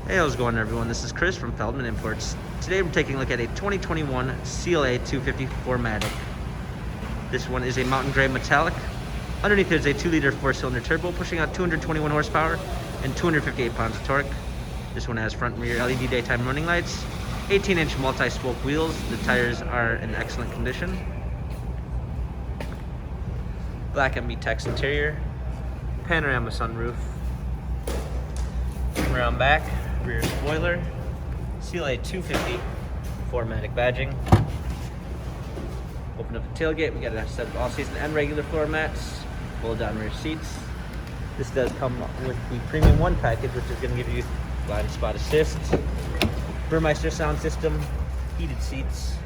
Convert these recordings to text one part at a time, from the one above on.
Hey, how's it going, everyone? This is Chris from Feldmann Imports. Today we're taking a look at a 2021 CLA 250 4MATIC. This one is a mountain gray metallic. Underneath is a 2-liter 4-cylinder turbo pushing out 221 horsepower and 258 pounds of torque. This one has front and rear LED daytime running lights, 18-inch multi-spoke wheels. The tires are in excellent condition. Black MB Tex interior, panorama sunroof, around back, rear spoiler, CLA 250 4MATIC badging. Open up the tailgate, we got a set of all-season and regular floor mats, fold down rear seats. This does come with the Premium 1 package, which is going to give you blind spot assist, Burmeister sound system, heated seats,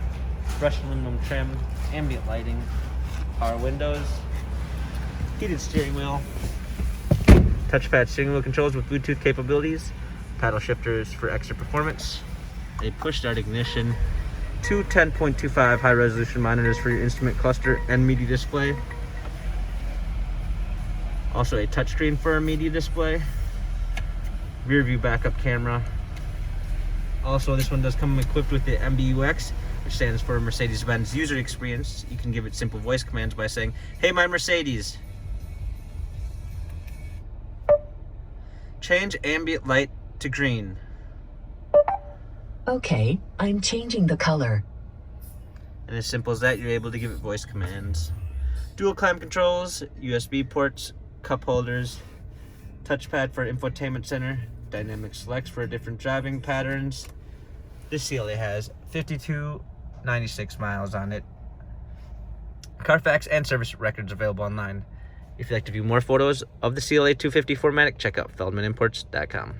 brushed aluminum trim, ambient lighting, power windows, heated steering wheel, touchpad steering wheel controls with Bluetooth capabilities, paddle shifters for extra performance, a push start ignition, two 10.25 high resolution monitors for your instrument cluster and media display, also a touchscreen for a media display, rear view backup camera. Also, this one does come equipped with the MBUX, which stands for Mercedes-Benz user experience. You can give it simple voice commands by saying, "Hey, my Mercedes, change ambient light to green." Okay, I'm changing the color. And as simple as that, you're able to give it voice commands. Dual climate controls, USB ports, cup holders, touchpad for infotainment center, dynamic selects for different driving patterns. This CLA has 5296 miles on it. Carfax and service records available online. If you'd like to view more photos of the CLA 250 4MATIC, check out feldmanimports.com.